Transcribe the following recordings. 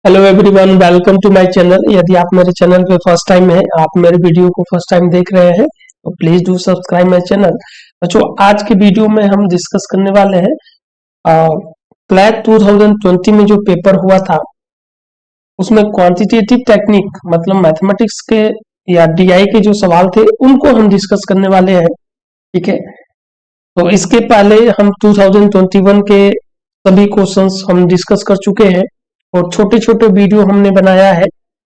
Hello everyone, welcome to my channel. यदि आप मेरे चैनल पे फर्स्ट टाइम है, आप मेरे वीडियो को फर्स्ट टाइम देख रहे हैं तो please do subscribe my channel. बच्चों, आज के वीडियो में हम डिस्कस करने वाले हैं क्लैट 2020 में जो पेपर हुआ था उसमें क्वांटिटेटिव टेक्निक मतलब मैथमेटिक्स के या डीआई के जो सवाल थे उनको हम डिस्कस करने वाले हैं। ठीक है, तो इसके पहले हम 2021 के सभी क्वेश्चंस हम डिस्कस कर चुके हैं और छोटे छोटे वीडियो हमने बनाया है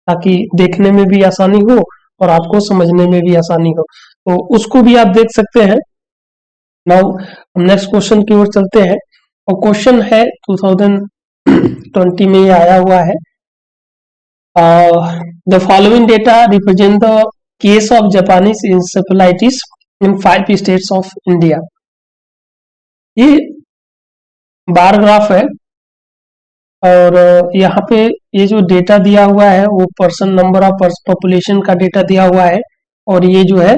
ताकि देखने में भी आसानी हो और आपको समझने में भी आसानी हो, तो उसको भी आप देख सकते हैं। नाउ हम नेक्स्ट क्वेश्चन की ओर चलते हैं और क्वेश्चन है 2020 में ये आया हुआ है। The following data represent the case of Japanese encephalitis in 5 states of India. ये बार ग्राफ है और यहाँ पे ये जो डेटा दिया हुआ है वो पर्सन नंबर ऑफ पॉपुलेशन का डेटा दिया हुआ है और ये जो है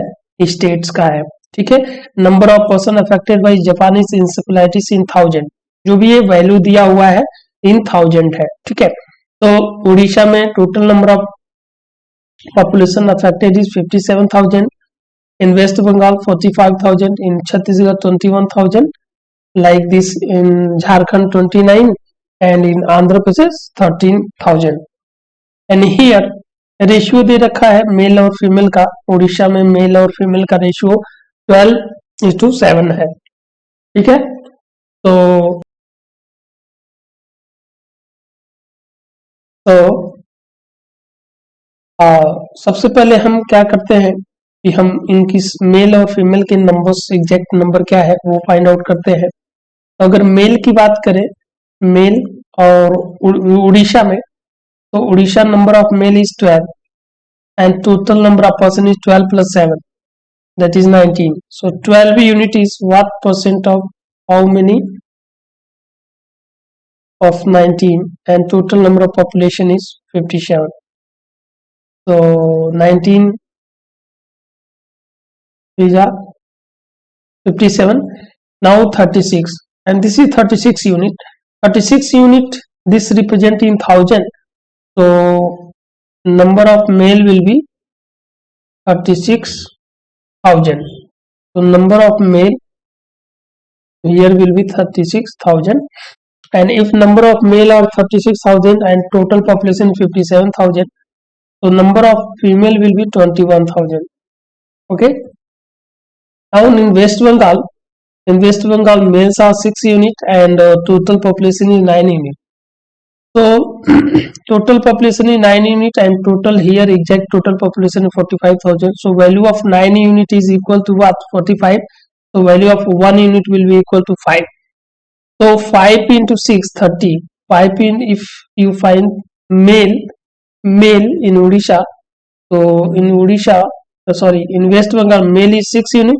स्टेट्स का है। ठीक है, number of person affected by Japanese encephalitis in 1000, जो भी ये वैल्यू दिया हुआ है इन 1000 है। ठीक है, तो उड़ीसा में total number of population affected is 57,000, in West Bengal 45,000, in Chhattisgarh 21,000, like this in Jharkhand 29 and in Andhra Pradesh 13,000। and here ratio दे रखा है मेल और फीमेल का। उड़ीसा में मेल और फीमेल का रेशियो 12:7 है। ठीक है, तो तो सबसे पहले हम क्या करते हैं कि हम इनकी मेल और फीमेल के नंबर्स, एग्जैक्ट नंबर क्या है वो फाइंड आउट करते हैं। तो अगर मेल की बात करें, मेल और उड़ीसा में, तो Orissa number of male is 12 and total number of person is 12 plus 7, that is 19. So 12 unit is what percent of how many of 19 and total number of population is 57. So 19 is a 57. Now 36 and this is 36 unit. 36 unit this represent in 1000. So number of male will be 36,000. So number of male here will be 36,000, and if number of male are 36,000 and total population 57,000, so number of female will be 21,000. Okay, now in West Bengal, males are 6 unit and total population is 9 unit. So total population is 9 unit and total here exact total population is 45,000. So value of 9 unit is equal to what? 45. So value of 1 unit will be equal to 5. So 5 into 6, 30. 5 in, if you find male in Odisha, so in Odisha, sorry, in West Bengal, male is 6 unit.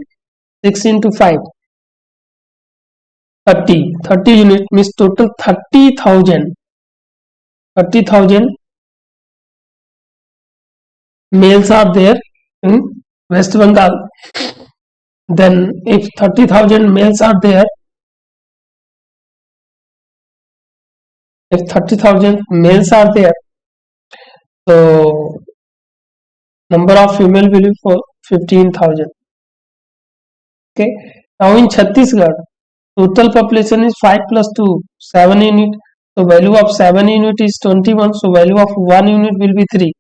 6 into 5, 30. 30 unit means total 30,000. 30,000 males are there in West Bengal. Then if 30,000 males are there, if 30,000 males are there, so number of female will be for 15,000. Okay, now in Chhattisgarh, total population is 5 plus 2, 7 unit. So value of 7 unit is 21. So value of 1 unit will be 3.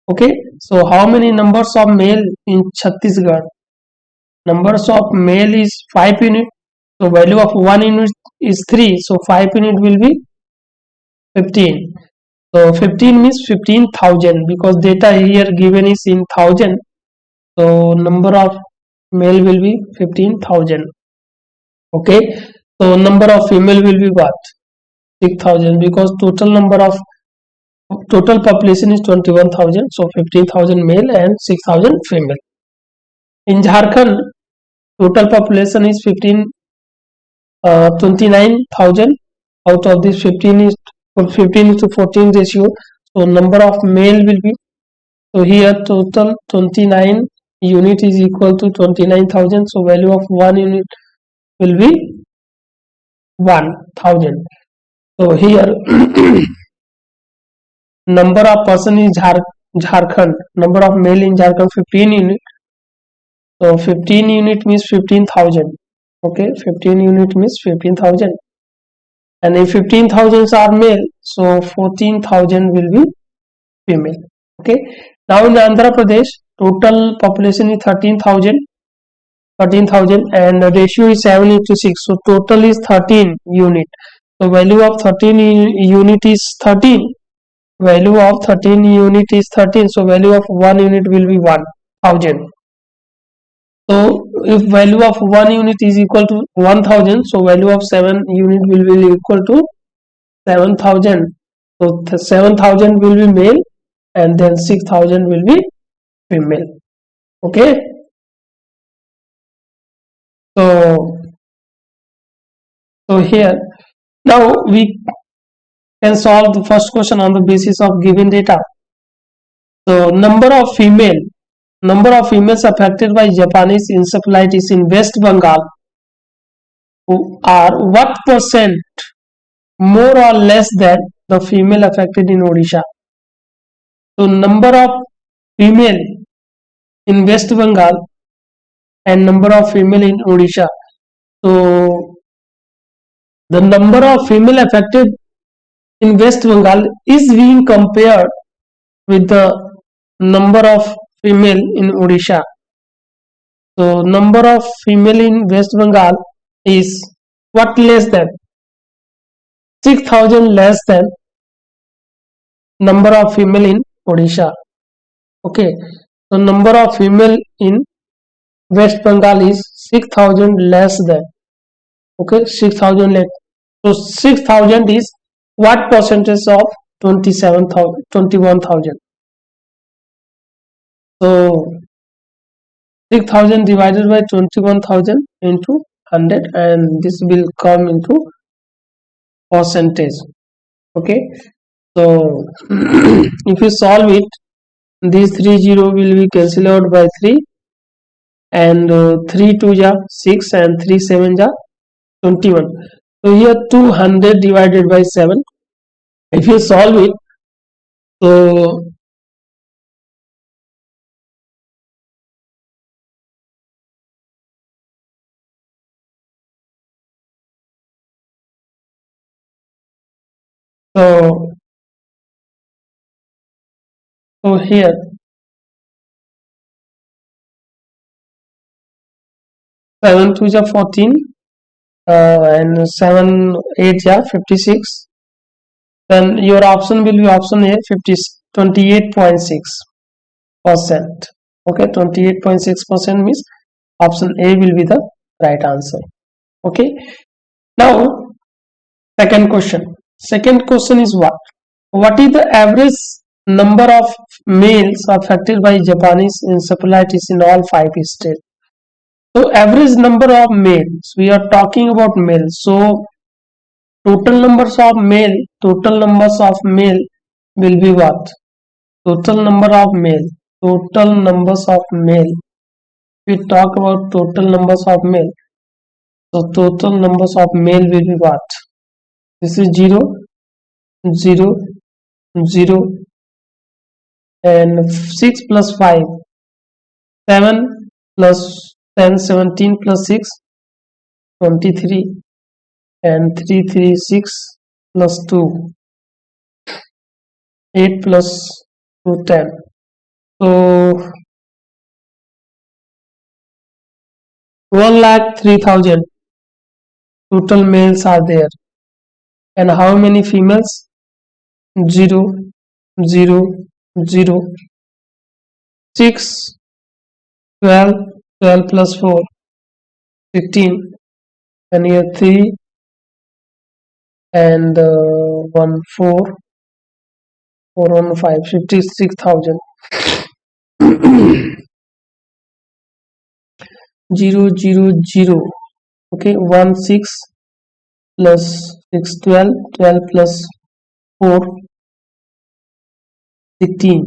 Okay, so how many numbers of male in Chhattisgarh? Numbers of male is 5 unit. So value of 1 unit is 3. So 5 unit will be 15. So 15 means 15,000 because data here given is in 1000. So number of male will be 15,000. Okay, so number of female will be what? 6,000 because total population is 21,000. So 15,000 male and 6,000 female. In Jharkhand, total population is 29,000. Out of this 15 to 14 ratio. So number of male will be, so here total 29 unit is equal to 29,000. So value of 1 unit will be 1,000. So here number of person in Jharkhand, number of male in Jharkhand 15 unit. So 15 unit means 15,000. Okay, 15 unit means 15,000. And if 15,000 are male, so 14,000 will be female. Okay. Now in Andhra Pradesh, total population is 13,000, and the ratio is 7:6. So total is 13 unit. So value of 13 unit is 13. Value of 13 unit is 13. So value of 1 unit will be 1,000. So if value of 1 unit is equal to 1,000, so value of 7 unit will be equal to 7,000. So 7,000 will be male, and then 6,000 will be female. Okay. So here now we can solve the first question on the basis of given data. So number of females affected by Japanese encephalitis in West Bengal are what percent more or less than the female affected in Odisha? So number of female in West Bengal and number of female in Odisha. So the number of female affected in West Bengal is being compared with the number of female in Odisha. So number of female in West Bengal is what less than 6,000 less than number of female in Odisha. Okay, so number of female in West Bengal is 6,000 less than. Okay, 6,000 less. So 6,000 is what percentage of 27,000, 21,000? So 6,000 divided by 21,000 into 100, and this will come into percentage. Okay, so if you solve it, these 3 0 will be cancelled out by 3, and 3 2 ja 6 and 3 7 ja 21. So here 200 divided by 7. If you solve it, so here 7 2 ja 14, and 7 8 ja 56. Then your option will be option A, 28.6%. Okay, 28.6% means option A will be the right answer. Okay, now second question is what is the average number of males affected by Japanese encephalitis in all 5 states? So average number of males, we are talking about males. So total numbers of male will be what? Total numbers of male. We talk about total numbers of male. So total numbers of male will be what? This is 0 0 0 and 6 plus 5, 7 plus 10, 17 plus 6, 23, and 3 3 6 plus 2, 8 plus 2 10. So 1,03,000 total males are there, and how many females? 0 0 0 6 12 12 plus 4 15, and here 3 and 1 4 4 1 5 56,000. 0 0 0. Okay, 1 6 plus 6 12 12 plus 4 16,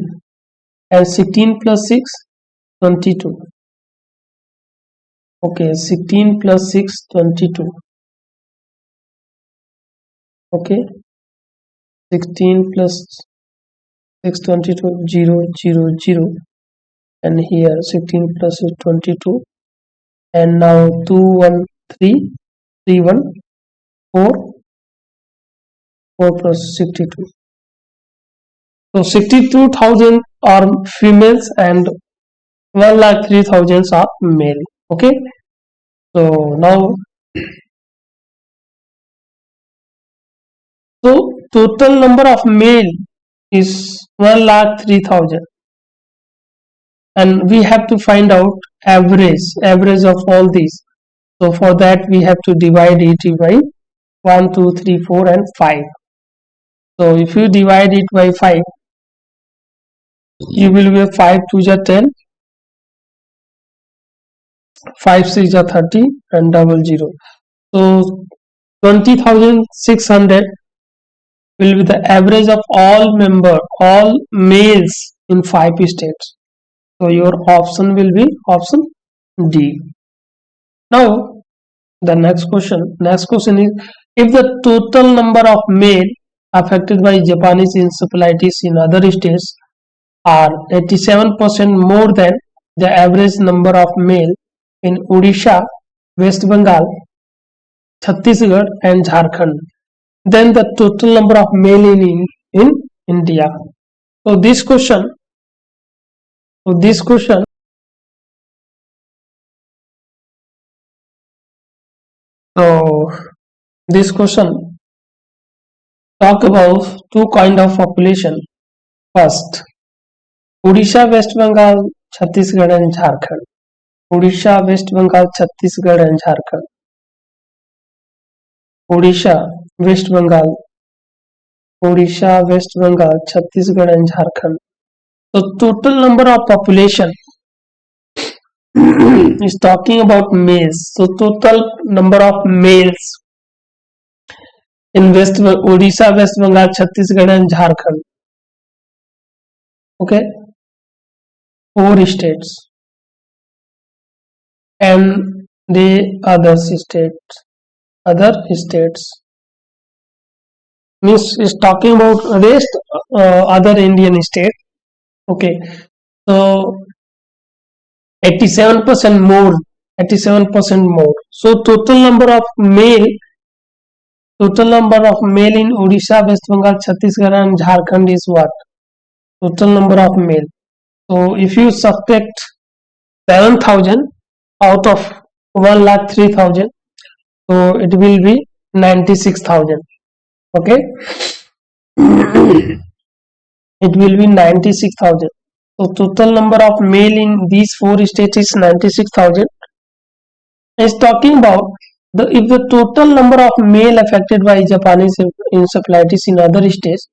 and 16 plus 6 22. Okay, 16 plus 6 22. Okay, 16 plus 622 0 0 0, and here 16 plus 22, and now 2 1 3 3 1 4 4 plus 62. So 62,000 are females and 1,03,000 are male. Okay, so now so total number of male is 1,03,000, and we have to find out average of all these. So for that we have to divide it by 1 2 3 4 and 5. So if you divide it by 5, you will get 5 2 are 10, 5 6 are 30, and double 0. So 20,600 will be the average of all males in 5 states. So your option will be option D. Now the next question is, if the total number of male affected by Japanese encephalitis in other states are 87% more than the average number of male in Odisha, West Bengal, Chhattisgarh and Jharkhand, then the total number of male in India. So this question talk about two kind of population. First, Odisha, West Bengal, Chhattisgarh and Jharkhand. Odisha, West Bengal, Chhattisgarh and Jharkhand. Odisha, West Bengal, Chhattisgarh and Jharkhand. So total number of population is talking about males. So total number of males in Odisha, West Bengal, Chhattisgarh and Jharkhand. Okay, 4 states, and the other states means is talking about rest other Indian state. Okay, so 87% more. So total number of male in Odisha, West Bengal, Chhattisgarh and Jharkhand is what? Total number of male. So if you subtract 7,000 out of 1,03,000, so it will be 96,000. Okay, it will be 96,000. So total number of male in these 4 states is 96,000. It's talking about if the total number of male affected by Japanese encephalitis in other states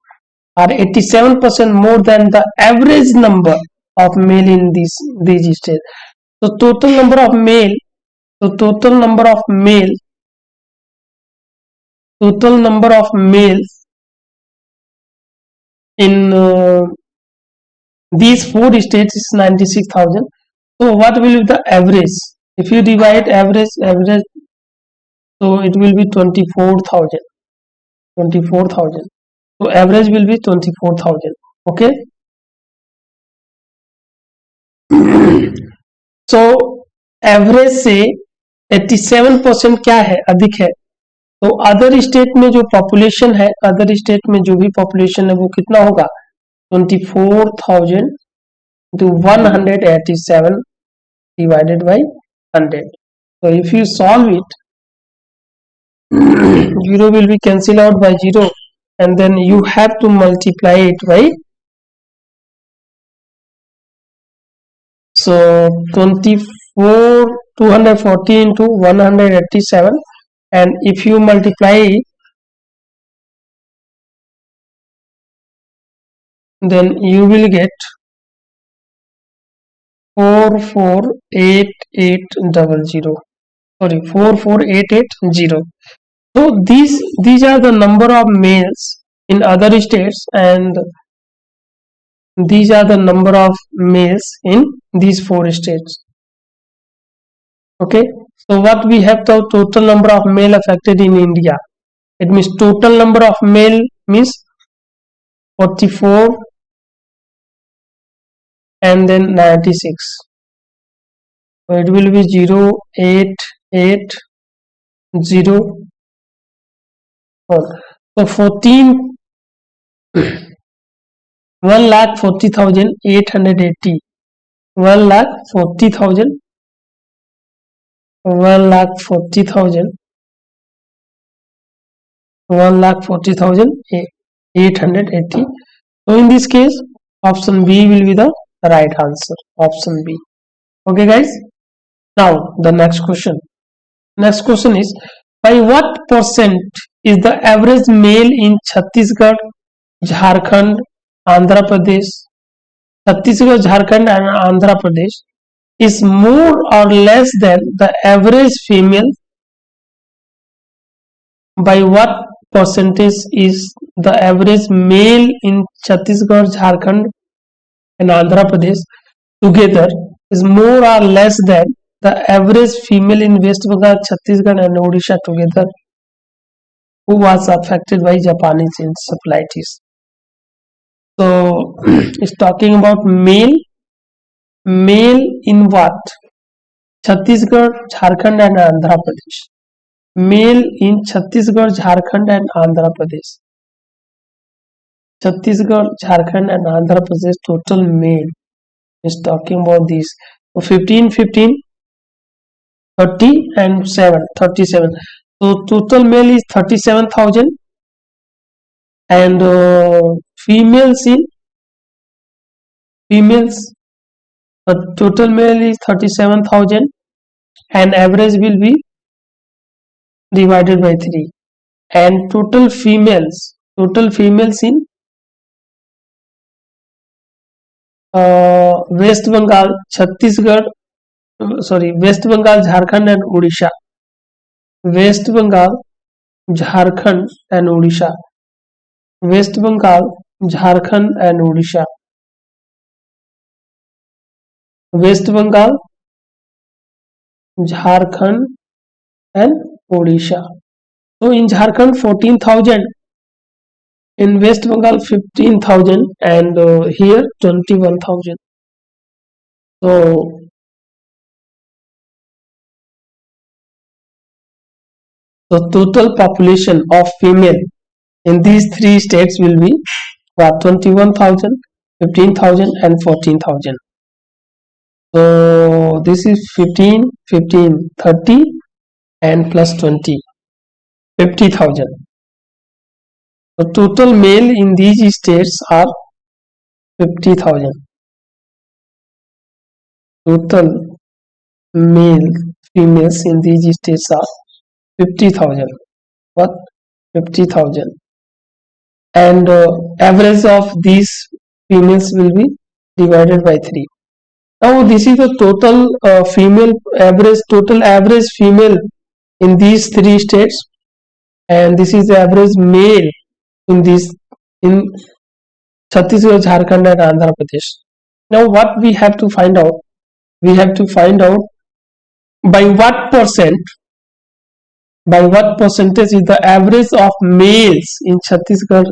are 87% more than the average number of male in these states. So total number of male in these 4 states is 96,000. So what will be the average? If you divide average, so it will be 24,000. So average will be 24,000. Okay. So average से 87% क्या है, अधिक है. तो other state में जो population है, वो कितना होगा? 24,000 into 187 divided by 100. So if you solve it, 0 will be cancelled out by 0, and then you have to multiply it by, so 240 into 187, and if you multiply, then you will get 44880. Sorry, 44880. So these are the number of males in other states, and these are the number of males in these 4 states. Okay, so what we have, the total number of male affected in India. It means total number of male means 44 and then 96. So it will be 0, 8, 8, 0, 4. So 1,40,880. 1,40,000. 1,40,000. 1,40,880. So in this case, option B will be the right answer. Option B. Okay, guys. Now the next question. Next question is, by what percent is the average male in Chhattisgarh, Jharkhand, Andhra Pradesh, Chhattisgarh, Jharkhand and Andhra Pradesh is more or less than the average female? By what percentage is the average male in Chhattisgarh, Jharkhand and Andhra Pradesh together is more or less than the average female in West Bengal, Chhattisgarh and Odisha together who was affected by Japanese encephalitis? So it's talking about male in what? Chhattisgarh, Jharkhand and Andhra Pradesh. Male in Chhattisgarh, Jharkhand and Andhra Pradesh. Chhattisgarh, Jharkhand and Andhra Pradesh total male is talking about this. So 15, 15, 30 and 7, 37. So total male is 37,000 and females, total male is 37,000 and average will be divided by 3, and total females in West Bengal, Jharkhand and Odisha. West Bengal, Jharkhand and Odisha. West Bengal, Jharkhand and Odisha. West Bengal, Jharkhand and Odisha. So in Jharkhand 14,000, in West Bengal 15,000 and here 21,000. So the total population of female in these three states will be 21,000, 15,000 and 14,000. So this is 15, 15, 30 and plus 20, 50,000. The total male in these states are 50,000. Total male females in these states are 50,000. What? 50,000. And average of these females will be divided by 3. Now this is the total total average female in these three states, and this is the average male in Chhattisgarh, Jharkhand and Andhra Pradesh. Now what we have to find out? We have to find out by what percentage is the average of males in Chhattisgarh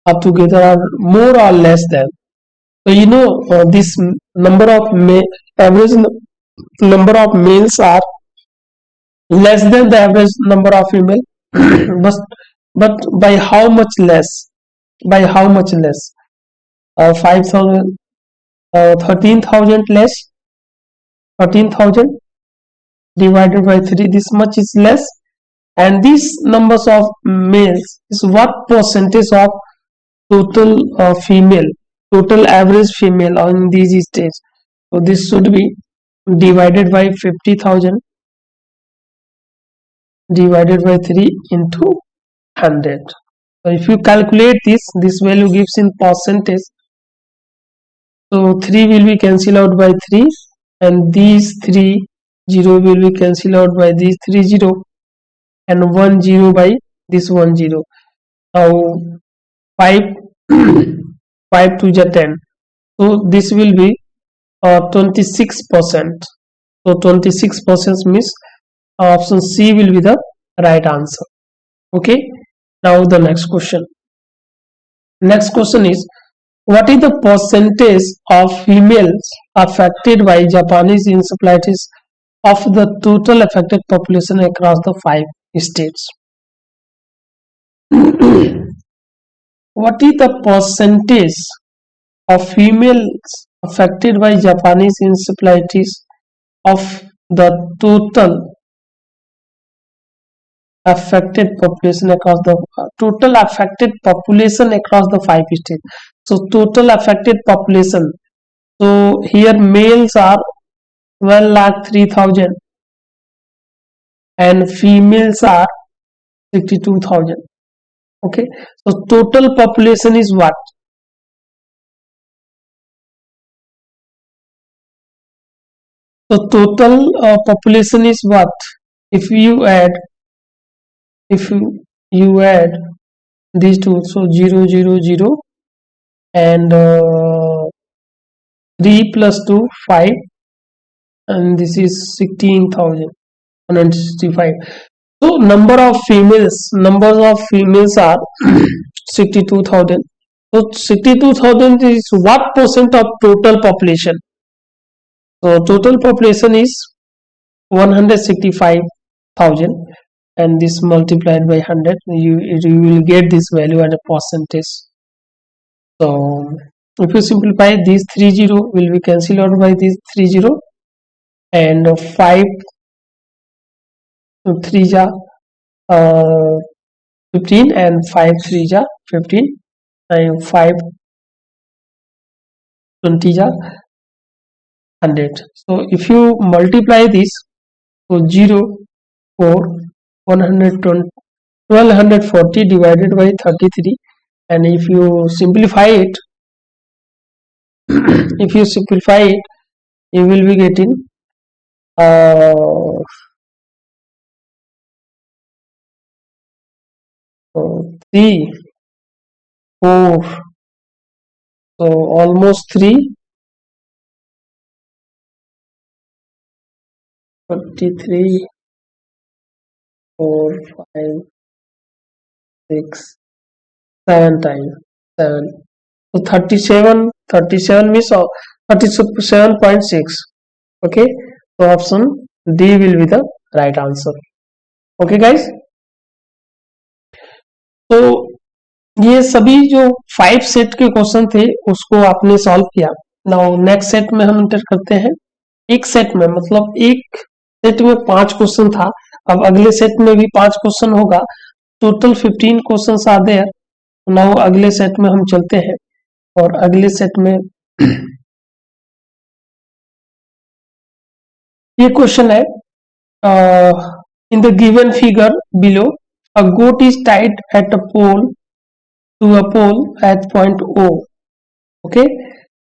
are together are more or less than. So you know this number of average number of males are less than the average number of female, but by how much less? By how much less? 5,000, 13,000 less. 13,000 divided by 3. This much is less, and these numbers of males is what percentage of total total average female on these states. So this should be divided by 50,000 divided by 3 into 100. So if you calculate this value gives in percentage. So 3 will be cancelled out by 3, and these 3 0 will be cancelled out by these 3 0, and 1 0 by this 1 0. Now 5 5 to the 10. So this will be 26%. So 26% means option C will be the right answer. Okay. Now the next question. Next question is, What is the percentage of females affected by Japanese encephalitis of the total affected population across the 5 states? What is the percentage of females affected by Japanese encephalitis of the total affected population across the total affected population across the 5 states? So total affected population, so here males are 12,03,000 and females are 62,000. Okay, so total population is what? So total population is what? If you add these two, so 0 0 0 and 3 plus 2 5, and this is 16,165. So numbers of females are 62,000. So 62,000 is what percent of total population? So total population is 165,000, and this multiplied by 100, you will get this value at a percentage. So if you simplify, these 30 will be cancelled out by this 30, and 5 3 ja 15 and 5 3 ja 15 and 5 20 ja 100. So if you multiply this, so 0 4 120 1240 divided by 33, and if you simplify it you will be getting 3 4, so almost 3 33 4 5 6 7 times 7, so 37 means 37.6. okay, so option D will be the right answer. okay guys, तो ये सभी जो 5 set के question थे उसको आपने solve किया. Now next set में हम इंटर करते हैं. एक सेट में मतलब एक सेट में 5 क्वेश्चन था, अब अगले सेट में भी 5 क्वेश्चन होगा. Total 15 question are there. Now अगले सेट में हम चलते हैं और अगले सेट में ये क्वेश्चन है, in the given figure below a goat is tied at a pole to a pole at point O, okay,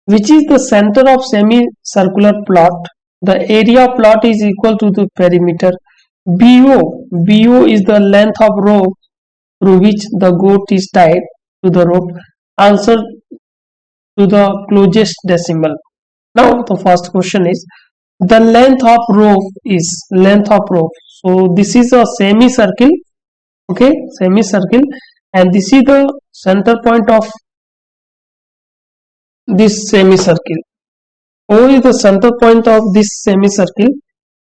which is the center of semicircular plot. The area of plot is equal to the perimeter. BO is the length of rope through which the goat is tied to the rope. Answer to the closest decimal. Now the first question is, the length of rope is so this is a semicircle. okay, semicircle, and this is the center point of this semicircle. O is the center point of this semicircle.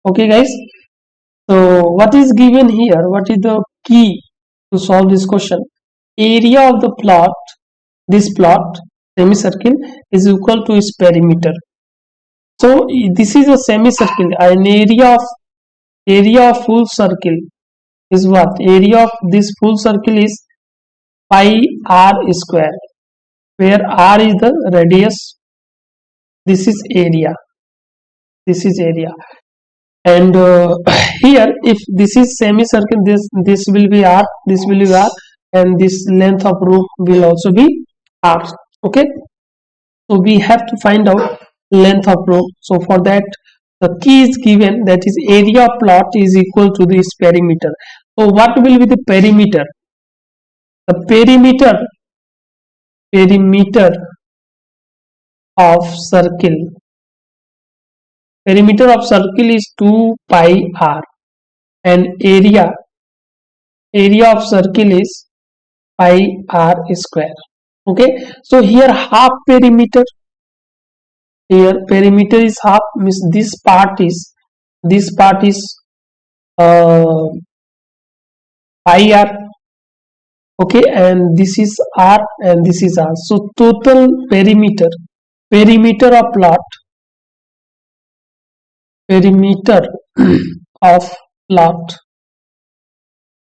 okay guys, so what is given here, what is the key to solve this question? Area of the plot, this plot semicircle, is equal to its perimeter. So this is a semicircle, an area of full circle is what? Area of this full circle is pi r square, where r is the radius. This is area, and here if this is semicircle, this will be r, and this length of rope will also be r. okay, so we have to find out length of rope. So for that, the key is given, that is area of plot is equal to this perimeter. So what will be the perimeter? The perimeter of circle is 2 pi r, and area of circle is pi r square. Okay, so here half perimeter, here perimeter is half, means this part is uh, pi r. Okay, and this is r and this is r, so total perimeter of perimeter of plot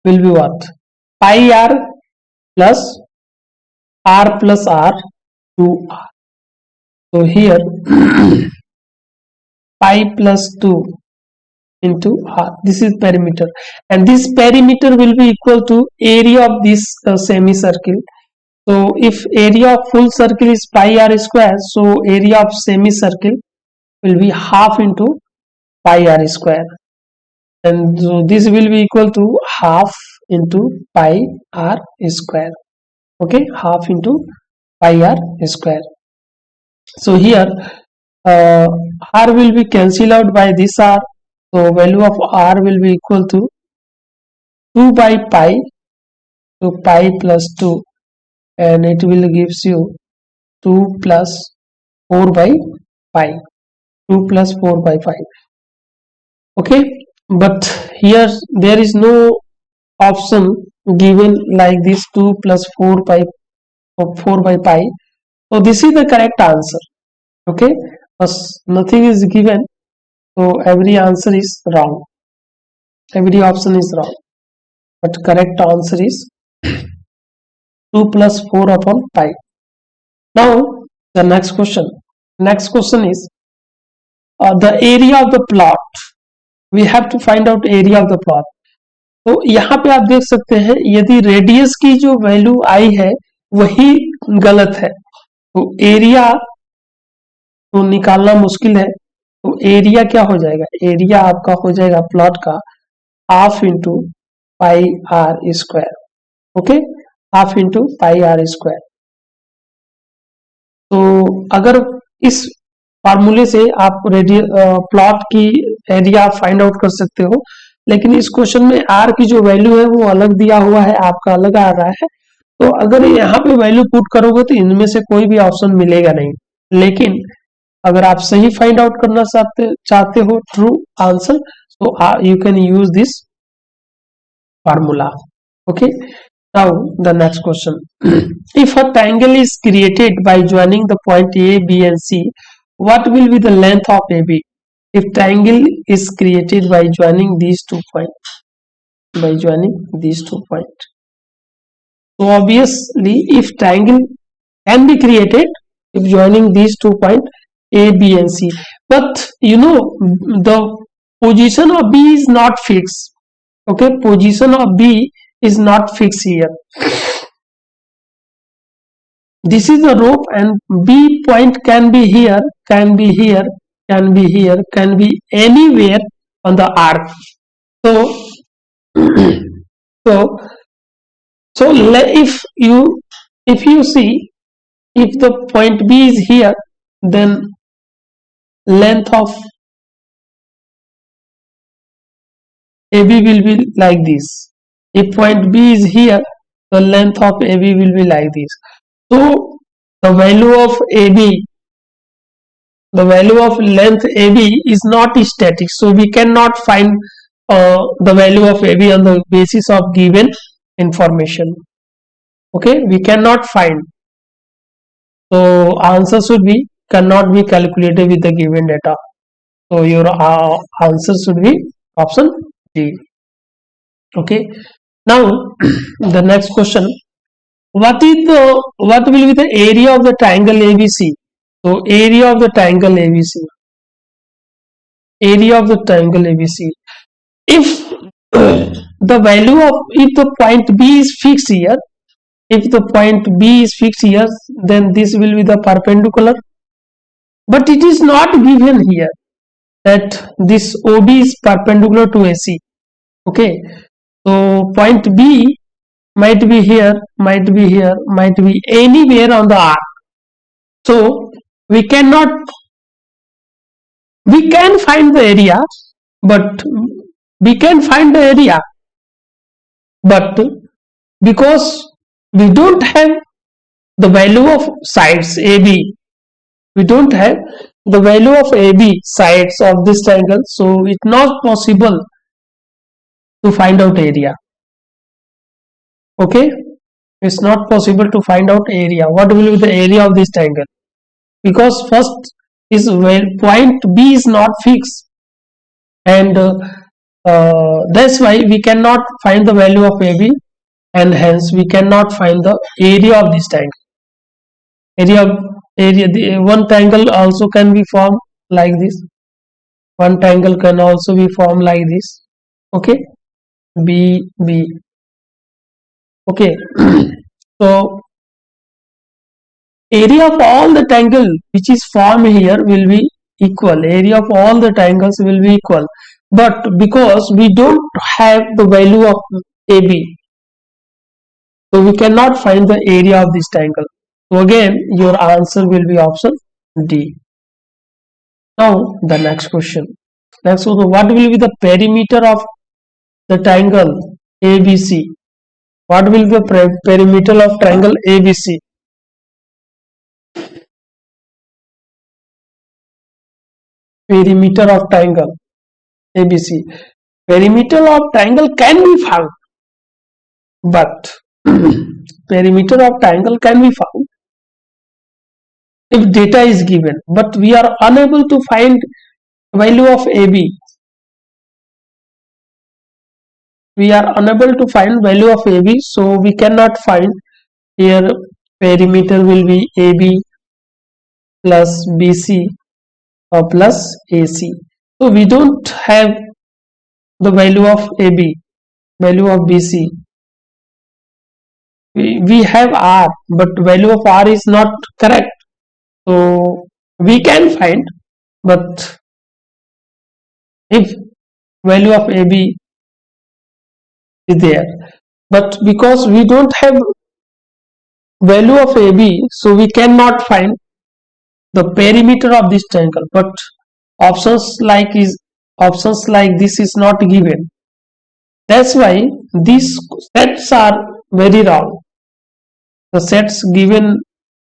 will be what? Pi r plus r 2r. So here pi plus 2 into r, this is perimeter, and this perimeter will be equal to area of this semicircle. So if area of full circle is pi r square, so area of semicircle will be half into pi r square, and so this will be equal to half into pi r square. Okay, half into pi r square. So here uh, r will be cancelled out by this r, so value of r will be equal to 2 by pi, so pi plus 2, and it will gives you 2 plus 4 by pi, 2 plus 4 by 5. Okay, but here there is no option given like this 2 plus 4 by 4 by pi, so this is the correct answer. Okay, but nothing is given, so every answer is wrong, every option is wrong, but correct answer is 2 plus 4 upon pi. Now the next question is the area of the plot. We have to find out area of the plot. तो यहाँ पे आप देख सकते हैं यदि radius की जो वैल्यू आई है वही गलत है तो एरिया तो निकालना मुश्किल है, तो एरिया क्या हो जाएगा, एरिया आपका हो जाएगा प्लॉट का half into pi r square. Okay, half into pi r square. तो अगर इस फार्मूले से आप प्लॉट की एरिया फाइंड आउट कर सकते हो, लेकिन इस क्वेश्चन में आर की जो वैल्यू है वो अलग दिया हुआ है, आपका अलग आ रहा है, तो अगर यहाँ पे वैल्यू पुट करोगे तो इनमें से कोई भी ऑप्शन मिलेगा नहीं. लेकिन अगर आप सही फाइंड आउट करना चाहते हो true answer, so you can use this formula. Okay, now the next question. If a triangle is created by joining the point A, B and C, what will be the length of AB? If triangle is created by joining these 2 points, so obviously if triangle can be created if joining these 2 points A, B and C, but you know the position of B is not fixed. Okay, position of B is not fixed here. This is the rope and B point can be here, can be here, can be here, can be anywhere on the arc. So so if you see, if the point B is here, then length of AB will be like this. If point B is here, the length of AB will be like this. So the value of AB, the value of length AB is not static. So we cannot find the value of AB on the basis of given information. Okay, we cannot find. So answer should be cannot be calculated with the given data. So your answer should be option D. Okay. Now the next question. What will be the area of the triangle ABC? So area of the triangle ABC. Area of the triangle ABC. If the value of, if the point B is fixed here, if the point B is fixed here, then this will be the perpendicular. But it is not given here that this OB is perpendicular to AC. Okay, so point B might be here, might be here, might be anywhere on the arc. So we can find the area, but because we don't have the value of sides AB. We don't have the value of AB sides of this triangle, so it's not possible to find out area. Okay, it's not possible to find out area. What will be the area of this triangle? Because first is where point B is not fixed, and that's why we cannot find the value of AB, and hence we cannot find the area of this triangle. One triangle also can be formed like this. One triangle can also be formed like this. Okay, B. Okay, so area of all the triangle which is formed here will be equal. Area of all the triangles will be equal, but because we don't have the value of AB, so we cannot find the area of this triangle. So again, your answer will be option D. Now the next question. Next, what will be the perimeter of the triangle ABC? What will be the perimeter of triangle ABC? Perimeter of triangle ABC. Perimeter of triangle can be found, but perimeter of triangle can be found if data is given, but we are unable to find value of AB. We are unable to find value of AB, so we cannot find here. Perimeter will be AB plus BC or plus AC. So we don't have the value of AB, value of BC. We have R, but value of R is not correct. So we can find, but if value of AB is there, but because we don't have value of AB, so we cannot find the perimeter of this triangle. But options like this is not given. That's why these sets are very wrong. The sets given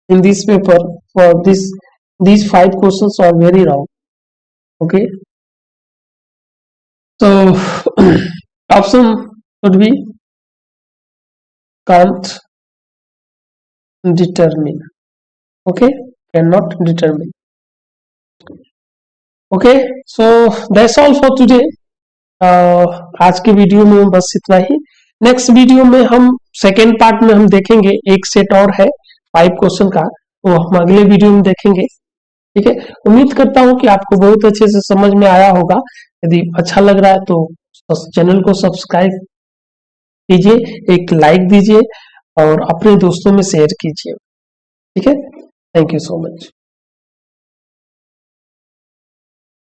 in this paper for these 5 questions are very wrong. Okay, so option should be can't determine. Okay, cannot determine. Okay, so that's all for today. आज के video में बस इतना ही. Next video में हम second part में हम देखेंगे, एक सेट और है 5 क्वेश्चन का, वो हम अगले वीडियो में देखेंगे. ठीक है, उम्मीद करता हूं कि आपको बहुत अच्छे से समझ में आया होगा. यदि अच्छा लग रहा है तो चैनल को सब्सक्राइब कीजिए, एक लाइक दीजिए और अपने दोस्तों में शेयर कीजिए. ठीक है, थैंक यू सो मच.